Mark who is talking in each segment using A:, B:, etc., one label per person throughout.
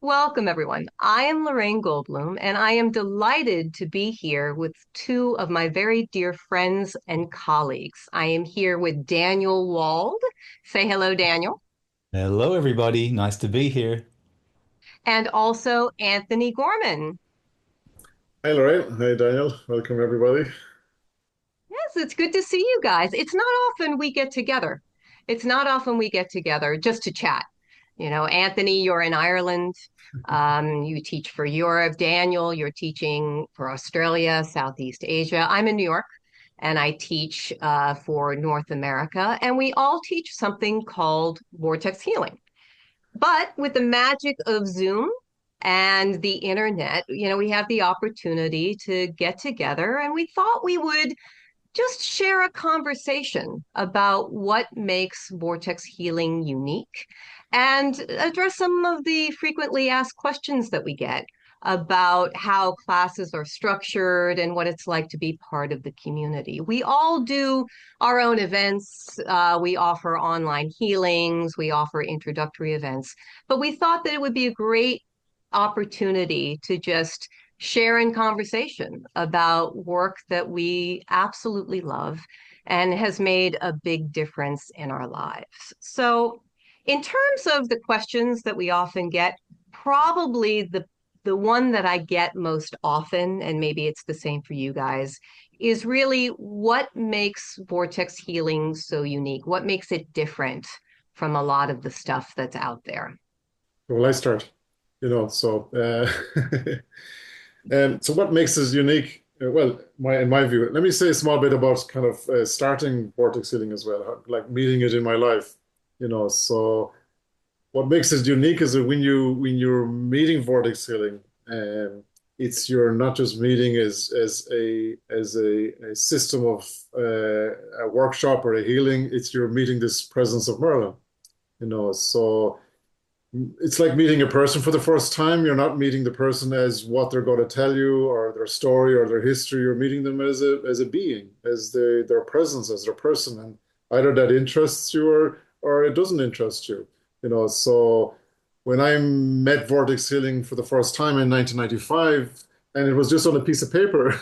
A: Welcome, everyone. I am Lorraine Goldbloom, and I am delighted to be here with two of my very dear friends and colleagues. I am here with Daniel Wald. Say hello, Daniel.
B: Hello, everybody. Nice to be here.
A: And also Anthony Gorman.
C: Hi Lorraine. Hi Daniel. Welcome everybody.
A: Yes, it's good to see you guys. It's not often we get together. It's not often we get together just to chat. Anthony, you're in Ireland. You teach for Europe. Daniel, you're teaching for Australia, Southeast Asia. I'm in New York and I teach for North America. And we all teach something called Vortex Healing. But with the magic of Zoom and the internet, we have the opportunity to get together and we thought we would just share a conversation about what makes vortex healing unique and address some of the frequently asked questions that we get about how classes are structured and what it's like to be part of the community. We all do our own events. We offer online healings, we offer introductory events, but we thought that it would be a great opportunity to just share in conversation about work that we absolutely love and has made a big difference in our lives. So, in terms of the questions that we often get, probably the one that I get most often, and maybe it's the same for you guys, is really what makes vortex healing so unique? What makes it different from a lot of the stuff that's out there?
C: Well, I start, so what makes us unique? In my view, let me say a small bit about kind of starting vortex healing as well, like meeting it in my life. So what makes it unique is that when you're meeting vortex healing, um, it's you're not just meeting as a system of a workshop or a healing. It's you're meeting this presence of Merlin. So it's like meeting a person for the first time. You're not meeting the person as what they're going to tell you or their story or their history. You're meeting them as a being, as their presence, as their person. And either that interests you or it doesn't interest you. So when I met Vortex Healing for the first time in 1995, and it was just on a piece of paper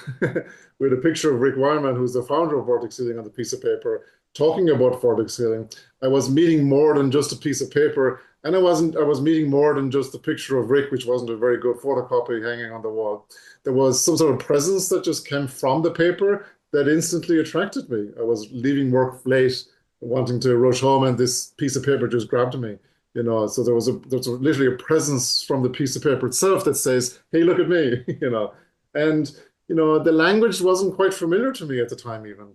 C: with a picture of Rick Wyman, who's the founder of Vortex Healing, on the piece of paper, talking about Vortex Healing. I was meeting more than just a piece of paper, and I was meeting more than just a picture of Rick, which wasn't a very good photocopy hanging on the wall. There was some sort of presence that just came from the paper that instantly attracted me. I was leaving work late, wanting to rush home, and this piece of paper just grabbed me. So there was literally a presence from the piece of paper itself that says, "Hey, look at me," and the language wasn't quite familiar to me at the time, even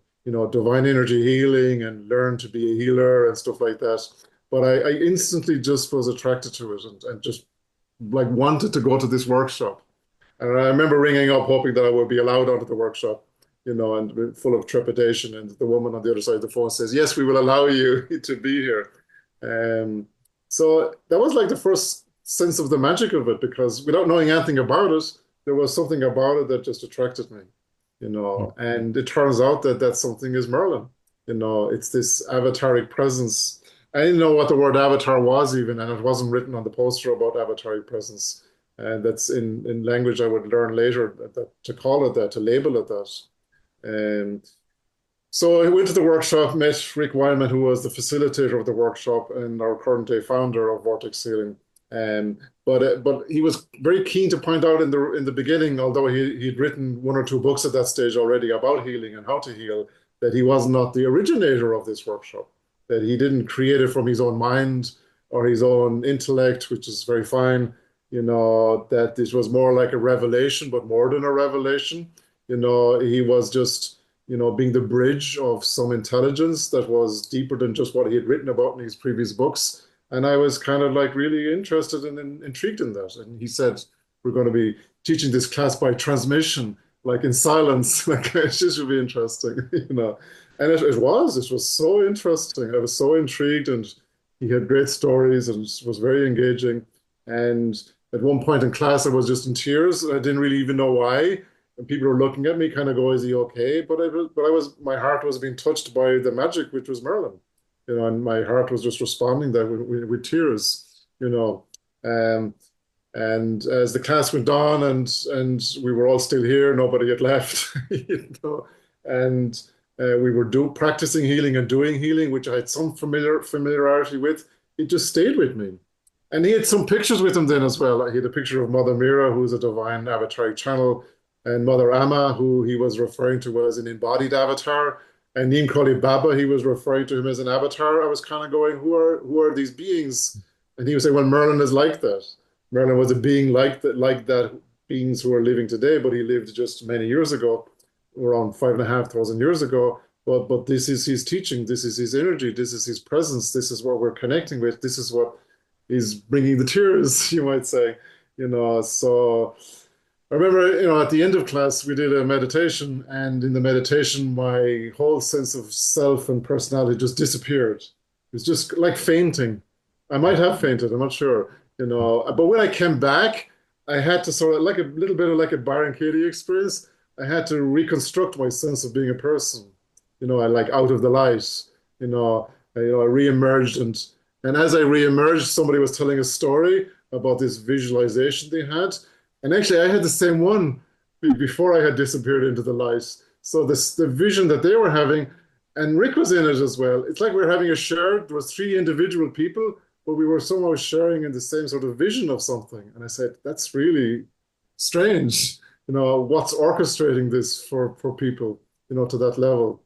C: divine energy healing and learn to be a healer and stuff like that. But I instantly just was attracted to it and just like wanted to go to this workshop. And I remember ringing up hoping that I would be allowed onto the workshop, and full of trepidation. And the woman on the other side of the phone says, "Yes, we will allow you to be here." Um, so that was like the first sense of the magic of it, because without knowing anything about it, there was something about it that just attracted me, and it turns out that that something is Merlin. It's this avataric presence. I didn't know what the word avatar was even, and it wasn't written on the poster about avataric presence. And that's in language I would learn later to call it that, to label it that. Um, so I went to the workshop, met Rick Wyman, who was the facilitator of the workshop and our current day founder of Vortex Healing. But he was very keen to point out in the beginning, although he'd written one or two books at that stage already about healing and how to heal, that he was not the originator of this workshop, that he didn't create it from his own mind or his own intellect, which is very fine. That this was more like a revelation, but more than a revelation. He was just being the bridge of some intelligence that was deeper than just what he had written about in his previous books. And I was kind of like really interested and intrigued in that. And he said, "We're going to be teaching this class by transmission, like in silence." Like, this should be interesting. And it was so interesting. I was so intrigued, and he had great stories and was very engaging. And at one point in class, I was just in tears. I didn't really even know why. And people were looking at me, kind of go, "Is he okay?" My heart was being touched by the magic, which was Merlin, and my heart was just responding that with tears. Um, And as the class went on and we were all still here, nobody had left, and we were practicing healing and doing healing, which I had some familiarity with. It just stayed with me. And he had some pictures with him then as well. He had a picture of Mother Mira, who's a divine avataric channel, and Mother Amma, who he was referring to as an embodied avatar. And Neem Karoli Baba, he was referring to him as an avatar. I was kind of going, who are these beings? And he was saying, well, Merlin is like that. Merlin was a being like that beings who are living today, but he lived just many years ago, around 5,500 years ago. But this is his teaching, this is his energy, this is his presence, this is what we're connecting with, this is what is bringing the tears, you might say, So I remember, at the end of class, we did a meditation, and in the meditation, my whole sense of self and personality just disappeared. It was just like fainting. I might have fainted, I'm not sure, But when I came back, I had to sort of, like a little bit of like a Byron Katie experience. I had to reconstruct my sense of being a person. I like out of the light, I re-emerged, and as I re-emerged, somebody was telling a story about this visualization they had. And actually, I had the same one before I had disappeared into the light. So the vision that they were having, and Rick was in it as well. It's like we were having a shared, there was three individual people, but we were somehow sharing in the same sort of vision of something. And I said, that's really strange. What's orchestrating this for people, to that level.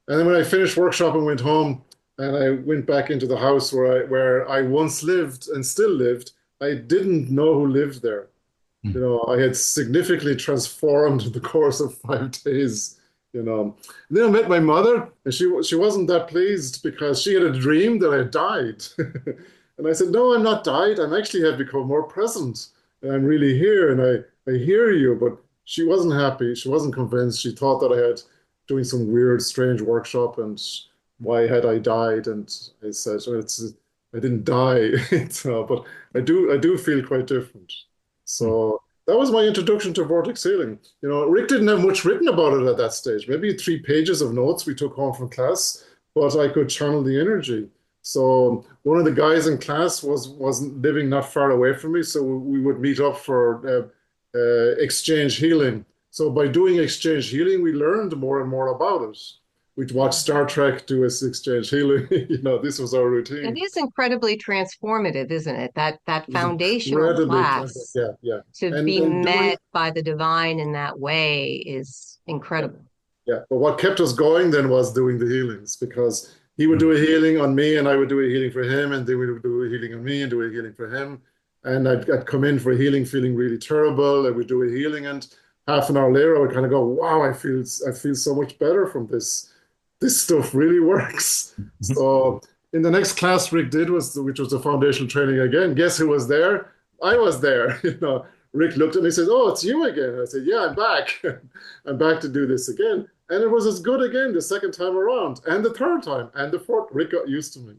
C: And then when I finished workshop and went home, and I went back into the house where I once lived and still lived, I didn't know who lived there. I had significantly transformed in the course of 5 days. And then I met my mother, and she wasn't that pleased because she had a dream that I died. And I said, no, I'm not died. I'm actually have become more present, and I'm really here, and I hear you. But she wasn't happy. She wasn't convinced. She thought that I had doing some weird, strange workshop, and why had I died? And I said, well, I didn't die, but I do feel quite different. So that was my introduction to vortex healing. Rick didn't have much written about it at that stage. Maybe 3 pages of notes we took home from class, but I could channel the energy. So one of the guys in class wasn't living not far away from me, so we would meet up for exchange healing. So by doing exchange healing, we learned more and more about it. We'd watch Star Trek do this exchange healing. This was our routine.
A: It is incredibly transformative, isn't it? That
C: It was
A: foundational
C: incredibly,
A: class
C: yeah, yeah.
A: to be
C: And doing,
A: met by the divine in that way is incredible.
C: yeah. But what kept us going then was doing the healings, because he would do a healing on me and I would do a healing for him, and then we would do a healing on me and do a healing for him. And I'd come in for a healing feeling really terrible, and we'd do a healing, and half an hour later I would kind of go, wow, I feel so much better from this. This stuff really works. So in the next class Rick did, which was the foundational training again, guess who was there? I was there. Rick looked at me and says, oh, it's you again. And I said, yeah, I'm back. I'm back to do this again. And it was as good again the second time around, and the third time, and the fourth. Rick got used to me.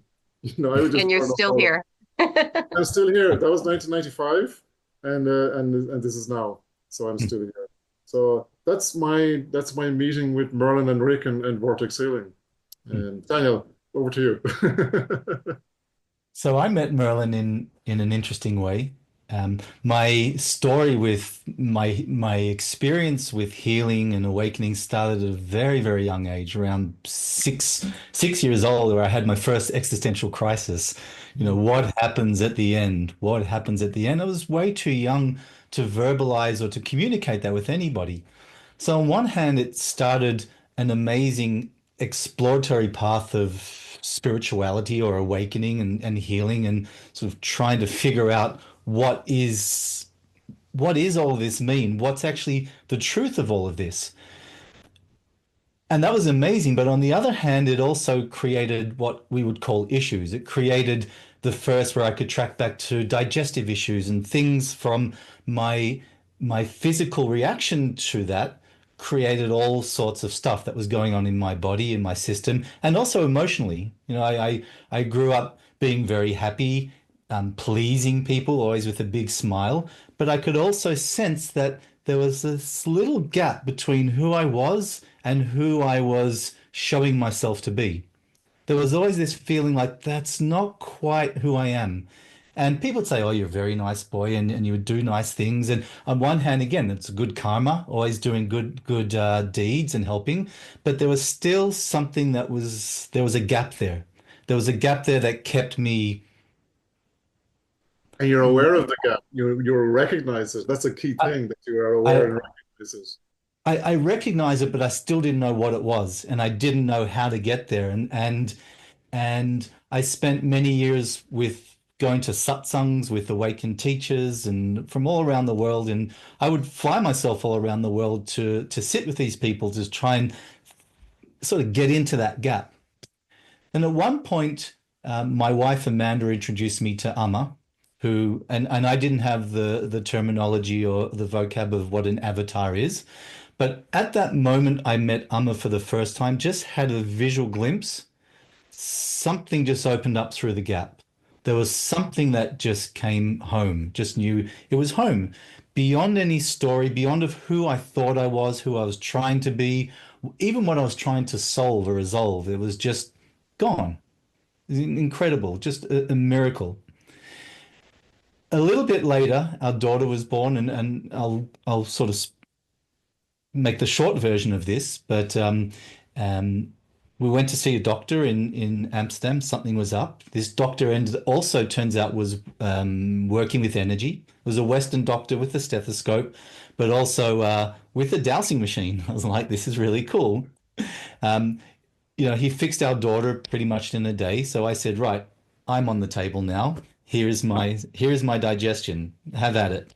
C: I would just
A: And you're still here.
C: I'm still here. That was 1995, and this is now. So I'm still here. So that's my meeting with Merlin and Rick and Vortex Healing. And Daniel, over to you.
B: So I met Merlin in an interesting way. My story with my experience with healing and awakening started at a very, very young age, around six years old, where I had my first existential crisis. What happens at the end? What happens at the end? I was way too young to verbalize or to communicate that with anybody. So on one hand, it started an amazing exploratory path of spirituality or awakening and healing, and sort of trying to figure out what does all this mean? What's actually the truth of all of this? And that was amazing. But on the other hand, it also created what we would call issues. It created the first where I could track back to digestive issues and things from my physical reaction to that created all sorts of stuff that was going on in my body, in my system, and also emotionally. I grew up being very happy, pleasing people, always with a big smile, but I could also sense that there was this little gap between who I was and who I was showing myself to be. There was always this feeling like that's not quite who I am. And people would say, "Oh, you're a very nice boy," and you would do nice things. And on one hand, again, it's good karma, always doing good deeds and helping. But there was still something there was a gap there. There was a gap there that kept me.
C: And you're aware of the gap. You recognize it. That's a key
B: I,
C: thing that you are aware
B: I
C: and recognize it.
B: I recognize it, but I still didn't know what it was, and I didn't know how to get there. And I spent many years with going to satsangs with awakened teachers and from all around the world. And I would fly myself all around the world to sit with these people to try and sort of get into that gap. And at one point, my wife Amanda introduced me to Amma, who and I didn't have the terminology or the vocab of what an avatar is. But at that moment, I met Amma for the first time, just had a visual glimpse. Something just opened up through the gap. There was something that just came home, just knew it was home. Beyond any story, beyond of who I thought I was, who I was trying to be, even what I was trying to solve or resolve, it was just gone. It was incredible, just a miracle. A little bit later, our daughter was born, and I'll sort of make the short version of this, but um, we went to see a doctor in Amsterdam. Something was up. This doctor also turns out was working with energy. It was a Western doctor with a stethoscope, but also with a dowsing machine. I was like, this is really cool. Um, he fixed our daughter pretty much in a day. So I said, right, I'm on the table now. Here is my digestion. Have at it.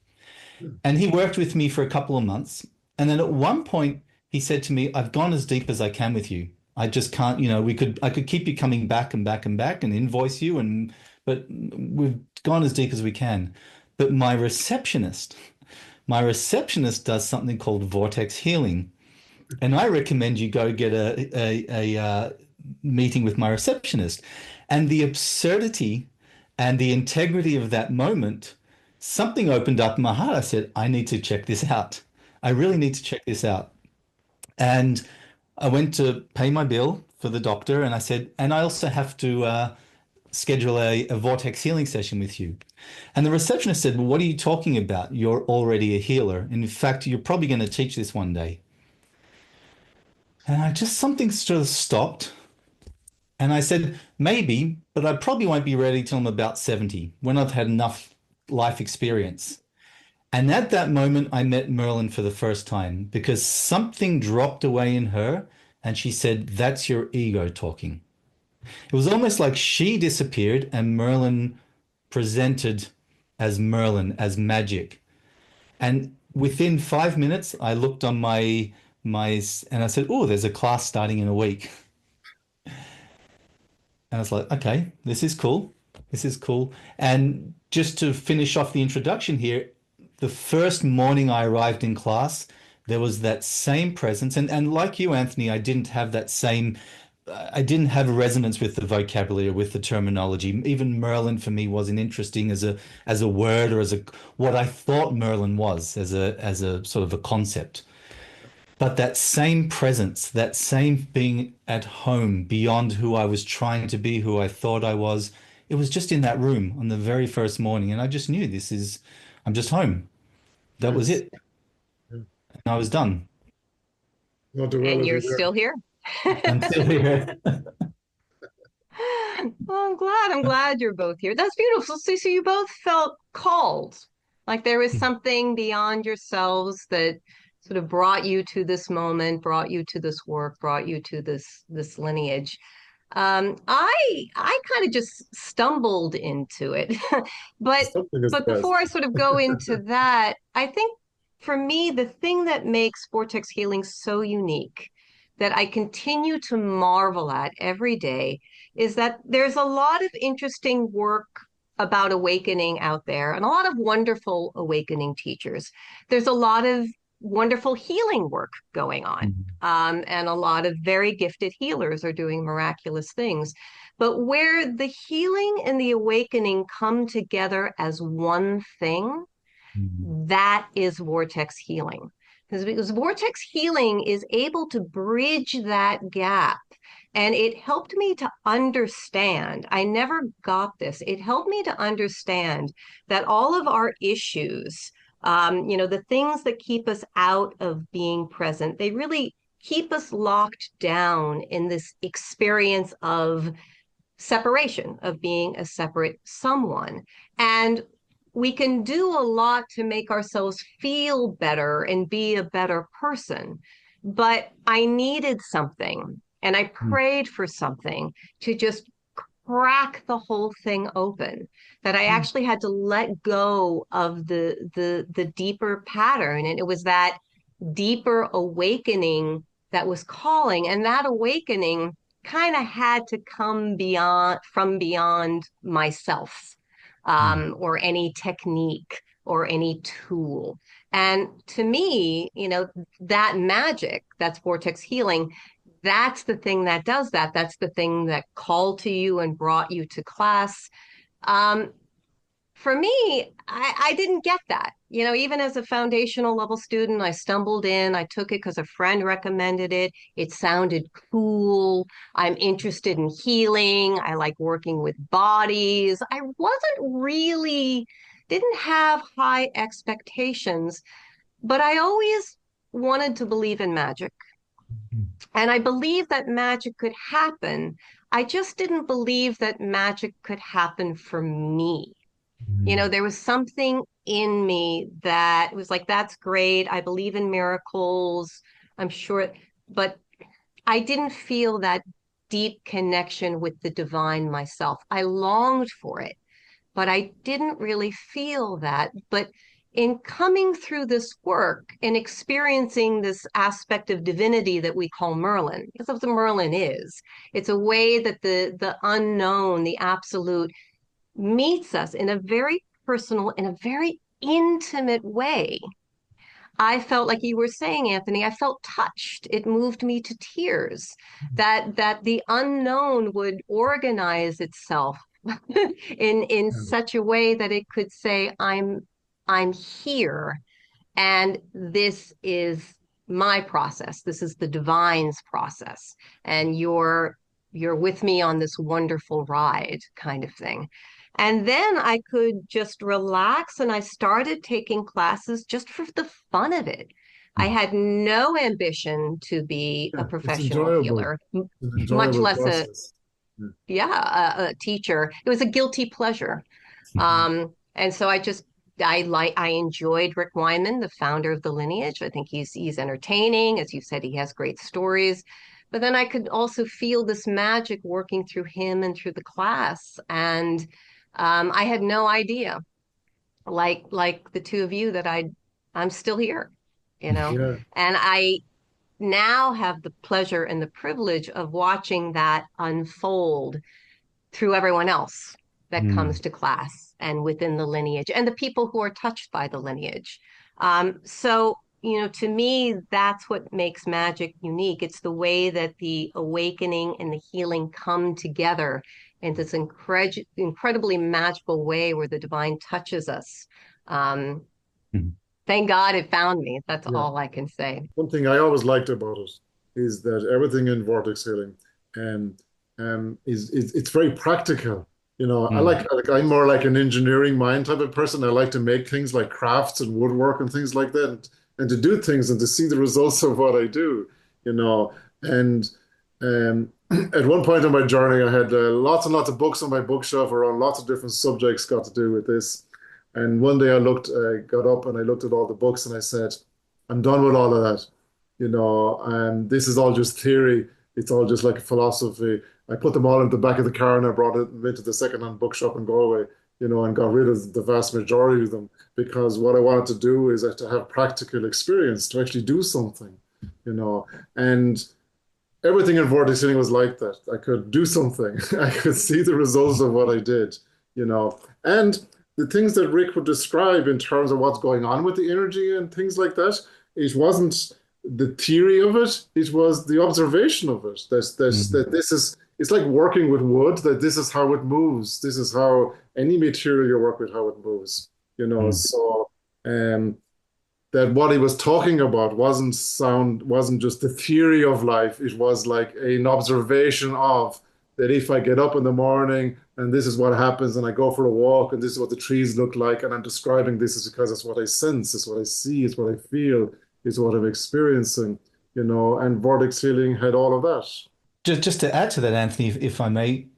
B: And he worked with me for a couple of months. And then at one point, he said to me, I've gone as deep as I can with you. I just can't, I could keep you coming back and back and back and invoice you, but we've gone as deep as we can. But my receptionist does something called vortex healing. And I recommend you go get a meeting with my receptionist. And the absurdity and the integrity of that moment, something opened up in my heart. I said, I need to check this out. I really need to check this out. And I went to pay my bill for the doctor, and I said, and I also have to schedule a vortex healing session with you. And the receptionist said, well, what are you talking about? You're already a healer. And in fact, you're probably going to teach this one day. And something sort of stopped. And I said, maybe, but I probably won't be ready till I'm about 70, when I've had enough life experience. And at that moment, I met Merlin for the first time because something dropped away in her and she said, that's your ego talking. It was almost like she disappeared and Merlin presented as Merlin, as magic. And within 5 minutes, I looked on and I said, oh, there's a class starting in a week. And I was like, okay, this is cool. This is cool. And just to finish off the introduction here, the first morning I arrived in class, there was that same presence. And like you, Anthony, I didn't have a resonance with the vocabulary or with the terminology. Even Merlin for me wasn't interesting as a word or what I thought Merlin was as a sort of a concept. But that same presence, that same being at home beyond who I was trying to be, who I thought I was, it was just in that room on the very first morning. And I just knew I'm just home. That was
C: Nice.
B: it.
C: Yeah.
B: And I was done.
C: Not the
A: And you're
C: relative there.
A: still here.
B: I'm still here.
A: Well, I'm glad you're both here. That's beautiful. So you both felt called, like there was something beyond yourselves that sort of brought you to this moment, brought you to this work, brought you to this lineage. I kind of just stumbled into it, but
C: Something is
A: but
C: best.
A: before I sort of go into that, I think for me the thing that makes vortex healing so unique that I continue to marvel at every day is that there's a lot of interesting work about awakening out there and a lot of wonderful awakening teachers. There's a lot of wonderful healing work going on. And a lot of very gifted healers are doing miraculous things. But where the healing and the awakening come together as one thing, that is vortex healing. Because vortex healing is able to bridge that gap And it helped me to understand. I never got this. It helped me to understand that all of our issues, the things that keep us out of being present, they really keep us locked down in this experience of separation, of being a separate someone. And we can do a lot to make ourselves feel better and be a better person. But I needed something and I
B: Mm.
A: prayed for something to just crack the whole thing open, that I
B: Mm.
A: actually had to let go of the deeper pattern. And it was that deeper awakening that was calling. And that awakening kind of had to come beyond myself,
B: Mm.
A: or any technique or any tool. And to me, that magic, that's vortex healing, that's the thing that does that. That's the thing that called to you and brought you to class. Um, for me, I didn't get that. Even as a foundational level student, I stumbled in. I took it because a friend recommended it. It sounded cool. I'm interested in healing. I like working with bodies. I wasn't really, didn't have high expectations, but I always wanted to believe in magic. And I believed that magic could happen. I just didn't believe that magic could happen for me.
B: Mm.
A: There was something in me that was like, that's great. I believe in miracles. I'm sure, but I didn't feel that deep connection with the divine myself. I longed for it, but I didn't really feel that. But in coming through this work and experiencing this aspect of divinity that we call Merlin, because that's what Merlin is, it's a way that the unknown, the absolute, meets us in a very personal, in a very intimate way. I felt like you were saying, Anthony, I felt touched. It moved me to tears that the unknown would organize itself in
C: Yeah.
A: such a way that it could say, I'm here, and this is my process. This is the divine's process. And you're with me on this wonderful ride kind of thing. And then I could just relax and I started taking classes just for the fun of it. I
B: Mm.
A: had no ambition to be a
C: Yeah, it's
A: professional
C: enjoyable.
A: healer,
C: It's an
A: much
C: enjoyable
A: less
C: process. Yeah.
A: a teacher. It was a guilty pleasure.
B: Mhm.
A: And so I enjoyed Rick Wyman, the founder of the lineage. I think he's entertaining. As you said, he has great stories. But then I could also feel this magic working through him and through the class. And I had no idea, like the two of you, that I'm still here, you know.
C: Yeah.
A: And I now have the pleasure and the privilege of watching that unfold through everyone else that
B: Mm.
A: comes to class and within the lineage and the people who are touched by the lineage. So, to me, that's what makes magic unique. It's the way that the awakening and the healing come together in this incredibly magical way where the divine touches us. Um,
B: Mhm.
A: Thank God it found me. That's
C: Yeah.
A: all I can say.
C: One thing I always liked about it is that everything in vortex healing um, is it's very practical.
B: Mm.
C: I'm more like an engineering mind type of person. I like to make things like crafts and woodwork and things like that, and to do things and to see the results of what I do. You know, and at one point in my journey, I had lots and lots of books on my bookshelf around lots of different subjects got to do with this. And one day got up and I looked at all the books and I said, I'm done with all of that. And this is all just theory. It's all just like a philosophy. I put them all in the back of the car and I brought it into the secondhand bookshop in Galway, and got rid of the vast majority of them because what I wanted to do is to have practical experience, to actually do something, you know. And everything in vortex healing was like that. I could do something. I could see the results of what I did, you know. And the things that Rick would describe in terms of what's going on with the energy and things like that, it wasn't the theory of it, it was the observation of it.
B: Mm.
C: That this is, it's like working with wood, that this is how it moves. This is how any material you work with, how it moves,
B: Mm.
C: So um, that what he was talking about wasn't just the theory of life. It was like an observation of that if I get up in the morning and this is what happens, and I go for a walk and this is what the trees look like, and I'm describing this is because it's what I sense, it's what I see, it's what I feel, it's what I'm experiencing, and vortex healing had all of that.
B: Just to add to that, Anthony, if I may,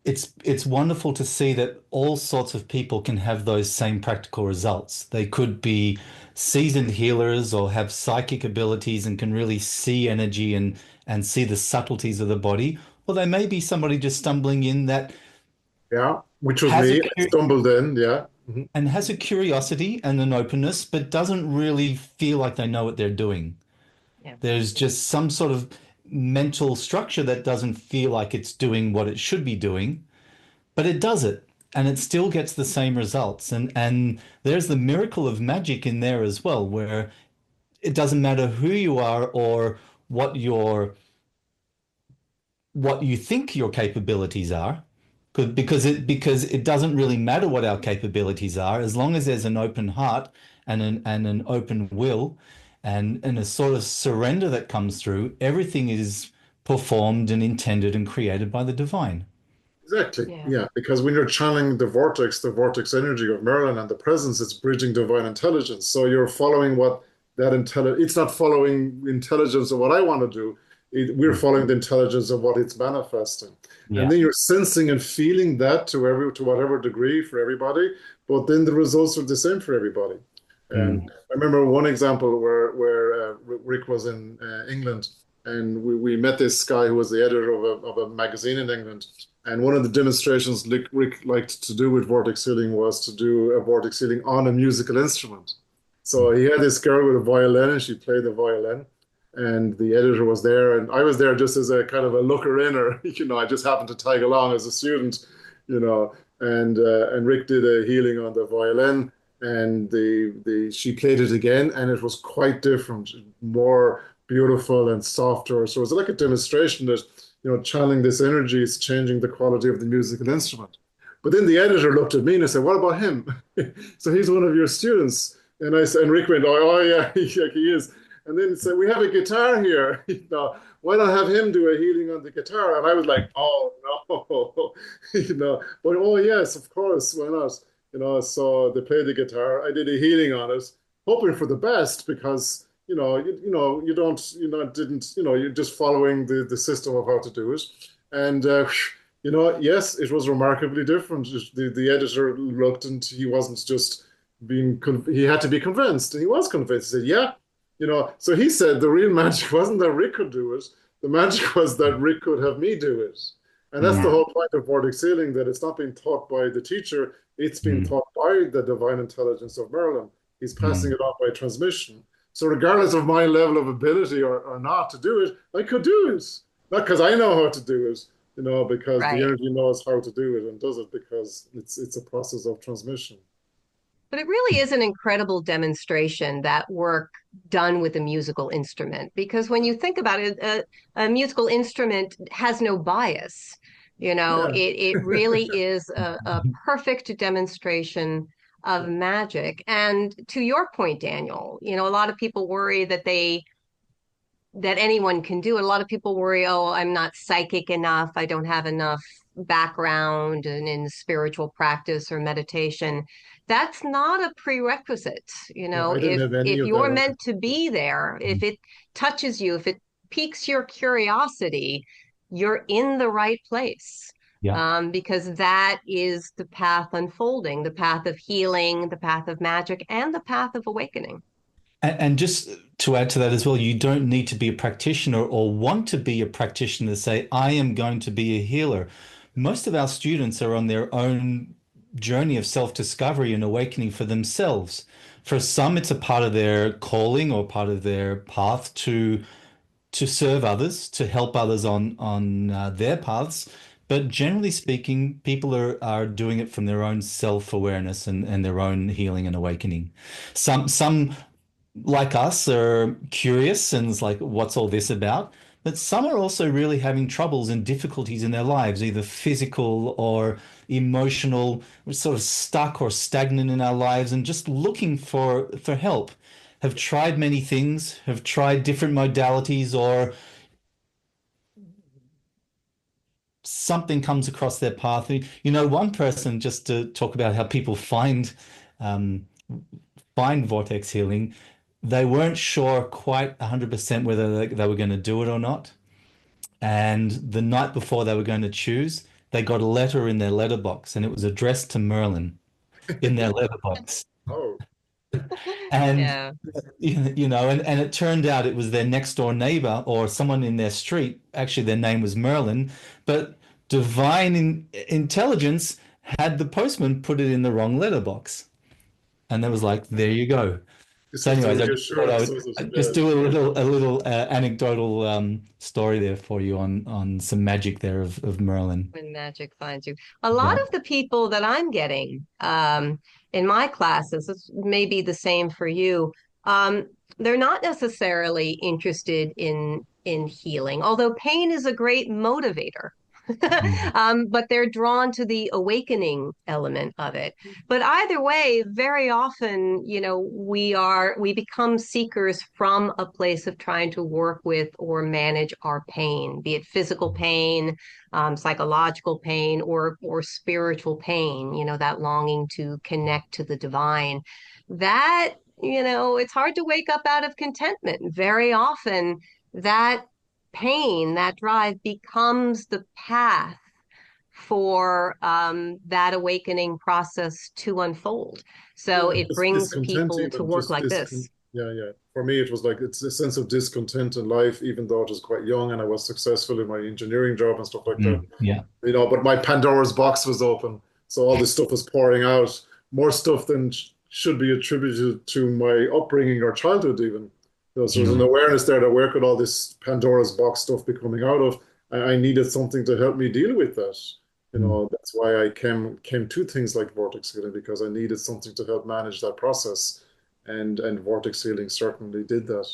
B: it's wonderful to see that all sorts of people can have those same practical results. They could be seasoned healers or have psychic abilities and can really see energy and see the subtleties of the body. Or they may be somebody just stumbling in that
C: Yeah, which was
B: has a
C: me. I stumbled in. Yeah. Mhm.
B: and has a curiosity and an openness, but doesn't really feel like they know what they're doing.
A: Yeah.
B: There's just some sort of mental structure that doesn't feel like it's doing what it should be doing, but it does it, and it still gets the same results. And there's the miracle of magic in there as well, where it doesn't matter who you are or what what you think your capabilities are, because it doesn't really matter what our capabilities are as long as there's an open heart and an open will and a sort of surrender that comes through. Everything is performed and intended and created by the divine.
C: Exactly.
A: Yeah.
C: Yeah. Because when you're channeling the vortex energy of Merlin and the presence, it's bridging divine intelligence. So you're following what that intelligence, it's not following intelligence of what I want to do. We're following the intelligence of what it's manifesting. And
B: Yeah.
C: then you're sensing and feeling that to whatever degree for everybody, but then the results are the same for everybody. And
B: Mm.
C: I remember one example where Rick was in England, and we met this guy who was the editor of a magazine in England. And one of the demonstrations Rick liked to do with vortex healing was to do a vortex healing on a musical instrument. So he had this girl with a violin, and she played the violin. And the editor was there, and I was there just as a kind of a looker in, or I just happened to tag along as a student, and Rick did a healing on the violin, and the she played it again, and it was quite different, more beautiful and softer. So it was like a demonstration that channeling this energy is changing the quality of the musical instrument. But then the editor looked at me and I said, "What about him?" So he's one of your students. And Rick went, "Oh, yeah, he is." And then he said, "We have a guitar here. Why not have him do a healing on the guitar?" And I was like, "Oh no," But oh yes, of course, why not? So they played the guitar. I did a healing on it, hoping for the best because you don't, didn't, you're just following the system of how to do it. And, yes, it was remarkably different. The editor looked and he wasn't just he had to be convinced. And he was convinced. He said, yeah, so he said the real magic wasn't that Rick could do it. The magic was that Rick could have me do it. And that's the
B: Mm.
C: whole point of vortex healing, that it's not being taught by the teacher, it's being
B: Mm.
C: taught by the divine intelligence of Merlin. He's passing
B: Mm.
C: it on by transmission. So regardless of my level of ability or not to do it, I could do it. Not because I know how to do it, because the
A: Right.
C: energy knows how to do it and does it because it's a process of transmission.
A: But it really is an incredible demonstration, that work done with a musical instrument, because when you think about it, a musical instrument has no bias.
C: Yeah.
A: It really is a perfect demonstration of magic. And to your point, Daniel, a lot of people worry that anyone can do it. A lot of people worry, oh, I'm not psychic enough. I don't have enough background in spiritual practice or meditation. That's not a prerequisite.
C: Yeah, I didn't have any
A: If
C: of that
A: you're
C: when I
A: meant to be there, if
B: Mm.
A: it touches you, if it piques your curiosity, you're in the right place.
B: Yeah.
A: Because that is the path unfolding, the path of healing, the path of magic, and the path of awakening.
B: And just to add to that as well, you don't need to be a practitioner or want to be a practitioner to say, I am going to be a healer. Most of our students are on their own journey of self-discovery and awakening for themselves. For some, it's a part of their calling or part of their path to serve others, to help others on their paths. But generally speaking, people are doing it from their own self-awareness and their own healing and awakening. Some like us are curious and it's like, what's all this about? but some are also really having troubles and difficulties in their lives, either physical or emotional. We're sort of stuck or stagnant in our lives and just looking for help. Have tried many things, have tried different modalities, or something comes across their path. One person, just to talk about how people um, find vortex healing, they weren't sure quite 100% whether they were going to do it or not. And the night before they were going to choose, they got a letter in their letterbox, and it was addressed to Merlin in their letterbox.
C: Oh,
B: And
A: Yeah.
B: and it turned out it was their next door neighbor or someone in their street. Actually, their name was Merlin, but divine intelligence had the postman put it in the wrong letterbox. And that was like, there you go.
C: this
B: So,
C: was the
B: anyways, I just thought I
C: reassurance,
B: would
C: was it?
B: I'd just
C: Yeah.
B: do a little anecdotal story there for you on some magic there of Merlin.
A: When magic finds you. A lot
B: Yeah.
A: of the people that I'm getting in my classes, this may be the same for you, they're not necessarily interested in healing, although pain is a great motivator.
B: Mm.
A: But they're drawn to the awakening element of it. But either way, very often, we become seekers from a place of trying to work with or manage our pain, be it physical pain, psychological pain, or spiritual pain, that longing to connect to the divine. That, it's hard to wake up out of contentment. Very often, that pain, that drive becomes the path for that awakening process to unfold.
C: Yeah,
A: So it
C: just
A: brings
C: discontent,
A: people to
C: even
A: work
C: just
A: like
C: discon.
A: this.
C: Yeah, yeah. For me, it was like it's a sense of discontent in life, even though I was quite young and I was successful in my engineering job and stuff like that.
B: Yeah.
C: But my Pandora's box was open, so all this stuff was pouring out, more stuff than should be attributed to my upbringing or childhood, even. So there's an
B: Mm.
C: awareness there that where could all this Pandora's box stuff be coming out of? I needed something to help me deal with that.
B: Mm.
C: That's why I came to things like vortex healing because I needed something to help manage that process, and vortex healing certainly did that.